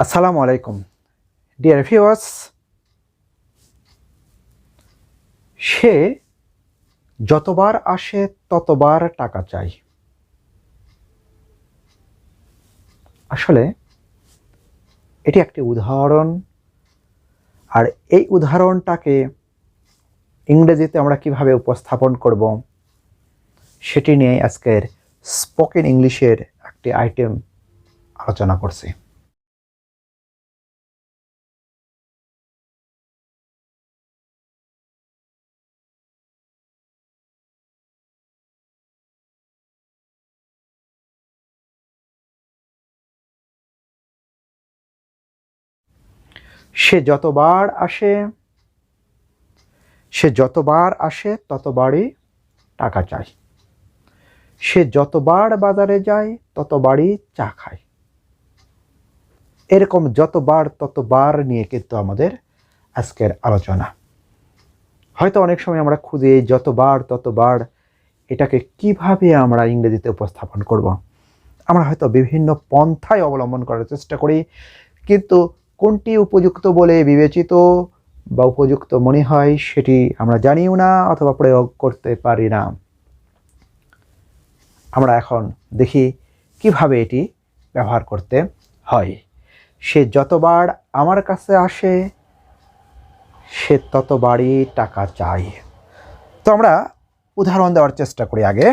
আসসালামু আলাইকুম dear viewers. সে যতবার আসে ততবার টাকা চাই। আসলে এটি একটি উদাহরণ, আর এই উদাহরণটাকে ইংরেজিতে আমরা কিভাবে উপস্থাপন করব সেটি নিয়ে আজকের স্পোকেন ইংলিশের একটি আইটেম আলোচনা করছি। সে যতবার আসে ততবারই টাকা চাই। সে যতবার বাজারে যায় ততবারই চা খায়। এরকম যতবার ততবার নিয়ে কিন্তু আমাদের আজকের আলোচনা। হয়তো অনেক সময় আমরা খুঁজে যতবার ততবার এটাকে কিভাবে আমরা ইংরেজিতে উপস্থাপন করব। আমরা হয়তো বিভিন্ন পন্থায় অবলম্বন করার চেষ্টা করি, কিন্তু কোনটি উপযুক্ত বলে বিবেচিত বা উপযুক্ত মনে হয় সেটি আমরা জানিও না অথবা প্রয়োগ করতে পারি না। আমরা এখন দেখি কিভাবে এটি ব্যবহার করতে হয়। সে যতবার আমার কাছে আসে সে ততবারই টাকা চাই। তো আমরা উদাহরণ দেওয়ার চেষ্টা করি আগে।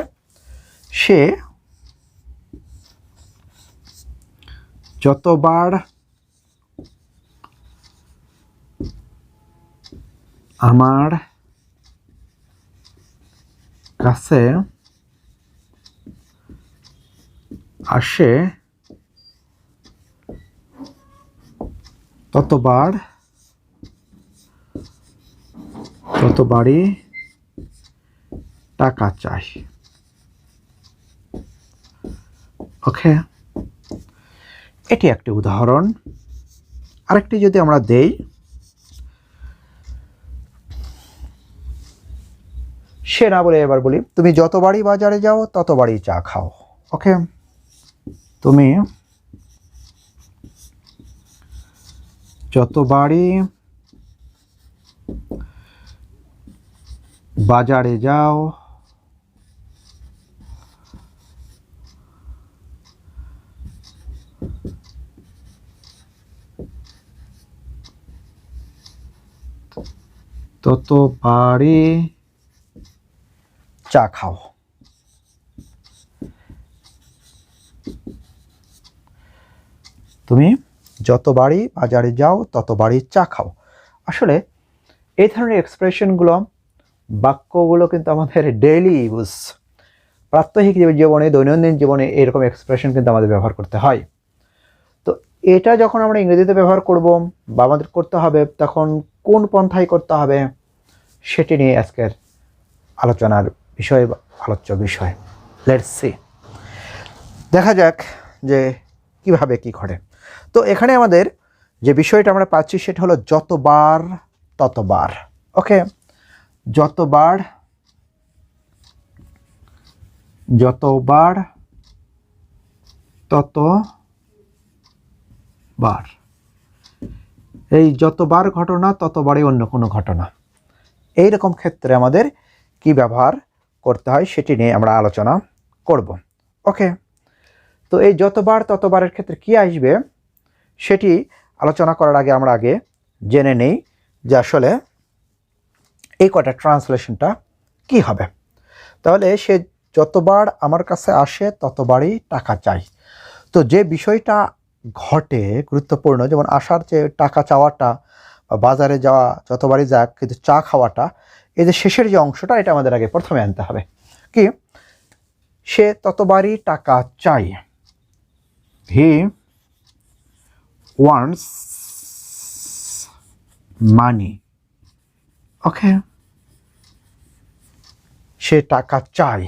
সে যতবার আমার কাছে আসে ততবারই টাকা চাই। ওকে, এটি একটি উদাহরণ। আরেকটি যদি আমরা দেই, সে না বলে এবার বলি, তুমি যতবারই বাজারে যাও ততবারই চা খাও। ওকে, তুমি যতবারই বাজারে যাও ততবারই চা খাও। তুমি যতবারই বাজারে যাও ততবারই চা খাও। আসলে এই ধরনের এক্সপ্রেশনগুলো, বাক্যগুলো কিন্তু আমাদের ডেইলি ইউজ, প্রাত্যহিক জীবনে, দৈনন্দিন জীবনে এরকম এক্সপ্রেশন কিন্তু আমাদের ব্যবহার করতে হয়। তো এটা যখন আমরা ইংরেজিতে ব্যবহার করব বা আমাদের করতে হবে, তখন কোন পন্থায় করতে হবে সেটি নিয়ে আজকের আলোচনার বিষয়, আলোচ্য বিষয়। লেটস সি, দেখা যাক যে কিভাবে কি ঘটে। তো এখানে আমাদের যে বিষয়টা আমরা পাচ্ছি সেটা হলো যতবার ততবার। ওকে, যতবার ততবার। এই যতবার ঘটনা ততবারই অন্য কোনো ঘটনা। এইরকম ক্ষেত্রে আমাদের কি ব্যবহার করতে হয় সেটি নিয়ে আমরা আলোচনা করব। ওকে, তো এই যতবার ততবারের ক্ষেত্রে কি আসবে সেটি আলোচনা করার আগে আমরা জেনে নেই যে আসলে এই কটা ট্রান্সলেশনটা কি হবে। তাহলে সে যতবার আমার কাছে আসে ততবারই টাকা চাই। তো যে বিষয়টা ঘটে গুরুত্বপূর্ণ, যেমন আসার যে টাকা চাওয়াটা বা বাজারে যাওয়া যতবারই যাক, কিন্তু চা খাওয়াটা, এই যে শেষের যে অংশটা, এটা আমাদের আগে প্রথমে আনতে হবে। কি, সে ততবারই টাকা চাই। হি ওয়ান্টস মানি। ওকে, সে টাকা চায়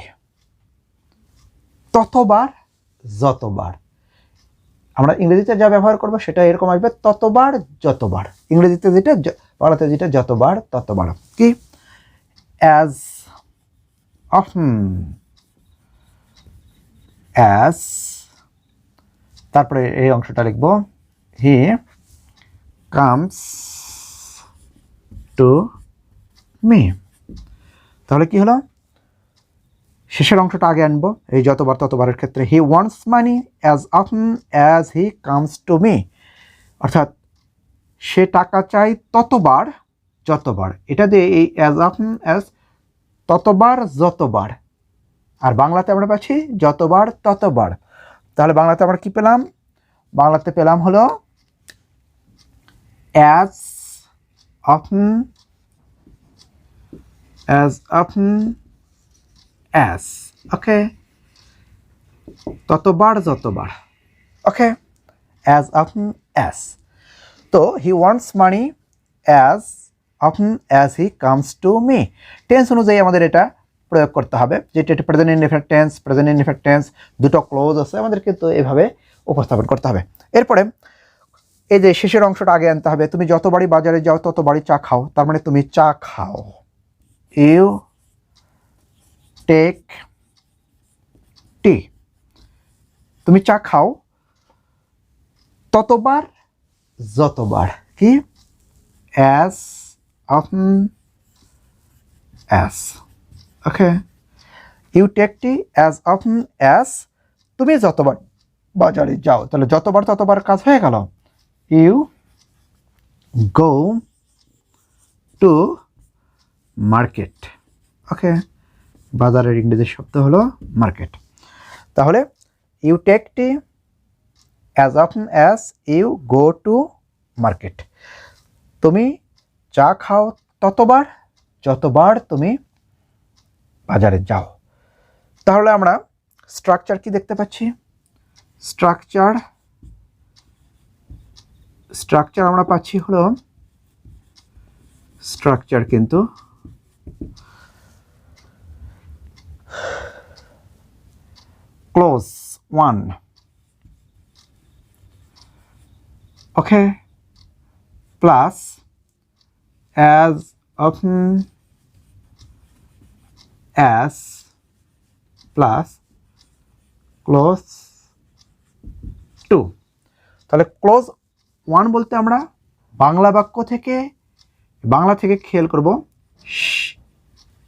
ততবার যতবার। আমরা ইংরেজিতে যা ব্যবহার করবো সেটা এরকম আসবে, ততবার যতবার। ইংরেজিতে যেটা, বাংলাতে যেটা, যতবার ততবার। কি, অ্যাজ অফন অ্যাজ, তারপরে এই অংশটা লিখবো হি কামস টু মি। তাহলে কি হলো, শেষের অংশটা আগে আনবো। এই যতবার ততবারের ক্ষেত্রে he wants money as often as he comes to me, অর্থাৎ সে টাকা চায় ততবার যতবার, এটা দিয়ে এই অ্যাজ অফন অ্যাজ ততবার যতবার, আর বাংলাতে আমরা পাচ্ছি যতবার ততবার। তাহলে বাংলাতে আমরা কি পেলাম, বাংলাতে পেলাম হলো অ্যাজ অফন অ্যাজ, ওকে, ততবার যতবার, ওকে, অ্যাজ অফন অ্যাজ। তো he wants money as often as he comes to me, tense অনুযায়ী আমাদের এটা প্রয়োগ করতে হবে, যেটা present indefinite tense, present indefinite tense, দুটো ক্লোজ আছে, আমাদের কিন্তু এভাবে উপস্থাপন করতে হবে। এরপরে এই যে শেষের অংশটা আগে আনতে হবে, তুমি যতবারই বাজারে যাও ততবারই চা খাও, তার মানে তুমি চা খাও, ইউ টেক টি, তুমি চা খাও ততবার যতবার, কি, as often as, okay, you take tea as often as, তুমি যতবার বাজারে যাও, তাহলে যতবার ততবার কাজ হয়ে গেল, you go to market, okay, বাজারের ইংরেজি শব্দ হলো মার্কেট। তাহলে you take tea as often as you go to market, তুমি চা খাও ততবার যতবার তুমি বাজারে যাও। তাহলে আমরা স্ট্রাকচার কি দেখতে পাচ্ছি, স্ট্রাকচার আমরা পাচ্ছি হলো, স্ট্রাকচার কিন্তু ক্লোজ ওয়ান, ওকে, plus as often as plus close two. তাহলে ক্লোজ ওয়ান বলতে আমরা বাংলা বাক্য থেকে, বাংলা থেকে খেয়াল করব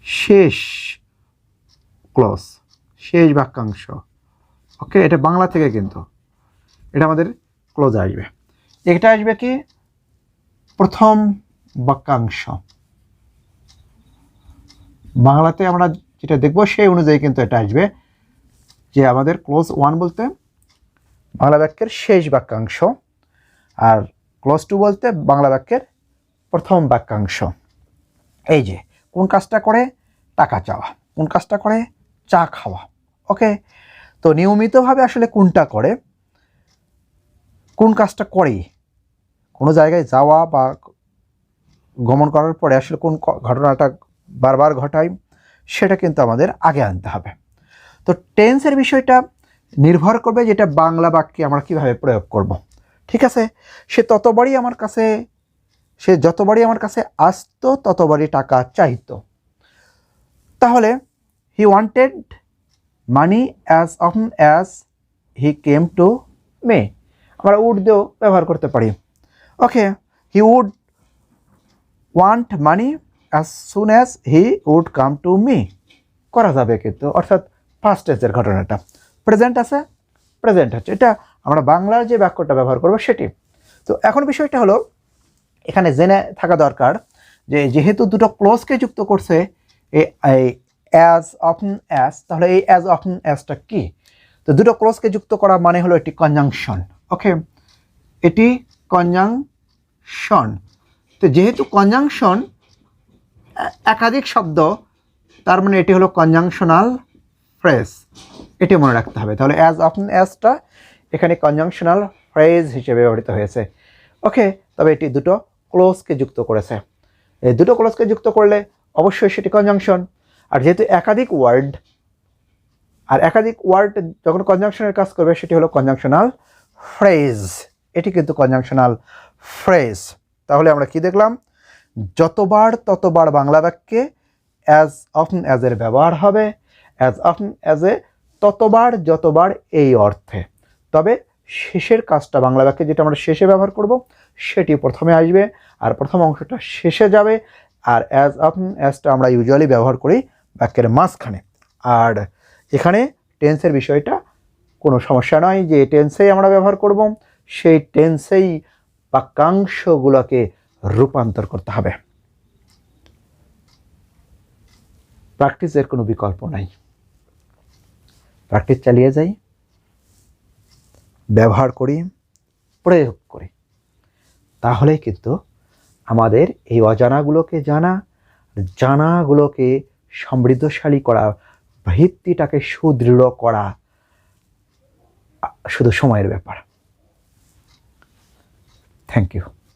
শেষ ক্লোজ, শেষ বাক্যাংশ, ওকে, এটা বাংলা থেকে কিন্তু এটা আমাদের ক্লোজ আসবে। এটা আসবে কি, প্রথম বাক্যাংশ, বাংলাতে আমরা যেটা দেখব সেই অনুযায়ী কিন্তু এটা আসবে, যে আমাদের ক্লোজ ওয়ান বলতে বাংলা বাক্যের শেষ বাক্যাংশ, আর ক্লোজ টু বলতে বাংলা বাক্যের প্রথম বাক্যাংশ। এই যে কোন কাজটা করে, টাকা চাওয়া, কোন কাজটা করে, চা খাওয়া, ওকে। তো নিয়মিতভাবে আসলে কোনটা করে, কোন কাজটা করে, কোনো জায়গায় যাওয়া বা গমন করার পরে আসলে কোন ঘটনাটা বারবার ঘটায়, সেটা কিন্তু আমাদের আগে আনতে হবে। তো টেন্সের বিষয়টা নির্ভর করবে যেটা বাংলা বাক্যে আমরা কিভাবে প্রয়োগ করব, ঠিক আছে। সে যতবারই আমার কাছে আসতো ততবারই টাকা চাইতো। তাহলে he wanted money as often as he came to me, আমরা উড দিয়েও ব্যবহার করতে পারি, okay, he would want money as soon as he would come to me করা যাবে কিন্তু, অর্থাৎ ফার্স্ট টেন্সের ঘটনাটা, প্রেজেন্ট আছে, প্রেজেন্ট হচ্ছে, এটা আমরা বাংলার যে বাক্যটা ব্যবহার করবো সেটি। তো এখন বিষয়টা হলো এখানে জেনে থাকা দরকার যে যেহেতু দুটো ক্লোজকে যুক্ত করছে এই অ্যাজ অফন অ্যাজ, তাহলে এই অ্যাজ অফন অ্যাজটা কি, তো দুটো ক্লোজকে যুক্ত করা মানে হলো এটি কনজাংশন, ওকে, এটি কনজাংশন। তো যেহেতু কনজাংশন একাধিক শব্দ, তার মানে এটি হলো কনজাংশনাল ফ্রেজ, এটি মনে রাখতে হবে। তাহলে অ্যাজ অফন অ্যাজটা এখানে কনজাংশনাল ফ্রেজ হিসেবে ব্যবহৃত হয়েছে, ওকে। তবে এটি দুটো ক্লোজকে যুক্ত করেছে, এই দুটো ক্লোজকে যুক্ত করলে অবশ্যই সেটি কনজাংশন। আর যেহেতু একাধিক ওয়ার্ড, আর একাধিক ওয়ার্ড যখন কনজাংশনের কাজ করবে সেটি হলো কনজাংশনাল ফ্রেজ, এটি কিন্তু কনজাংশনাল ফ্রেজ। তাহলে আমরা কি দেখলাম, যতবার ততবার বাংলা বাক্যে অ্যাজ অফন অ্যাজের ব্যবহার হবে, অ্যাজ অফন অ্যাজে ততবার যতবার এই অর্থে, তবে শেষের কাজটা বাংলা বাক্যে যেটা আমরা শেষে ব্যবহার করব সেটি প্রথমে আসবে, আর প্রথম অংশটা শেষে যাবে। আর অ্যাজ অফন অ্যাজটা আমরা ইউজুয়ালি ব্যবহার করি বাক্যের মাঝখানে। আর এখানে টেন্সের বিষয়টা কোনো সমস্যা নয়, যে টেন্সেই আমরা ব্যবহার করব, সেই টেন্সেই বাক্যাংশগুলোকে রূপান্তর করতে হবে। প্র্যাকটিসের কোনো বিকল্প নাই। প্র্যাকটিস চালিয়ে যাই, ব্যবহার করি, প্রয়োগ করি, তাহলেই কিন্তু আমাদের এই অজানাগুলোকে জানাগুলোকে সমৃদ্ধশালী করা, ভিত্তিটাকে সুদৃঢ় করা শুধু সময়ের ব্যাপার। Thank you.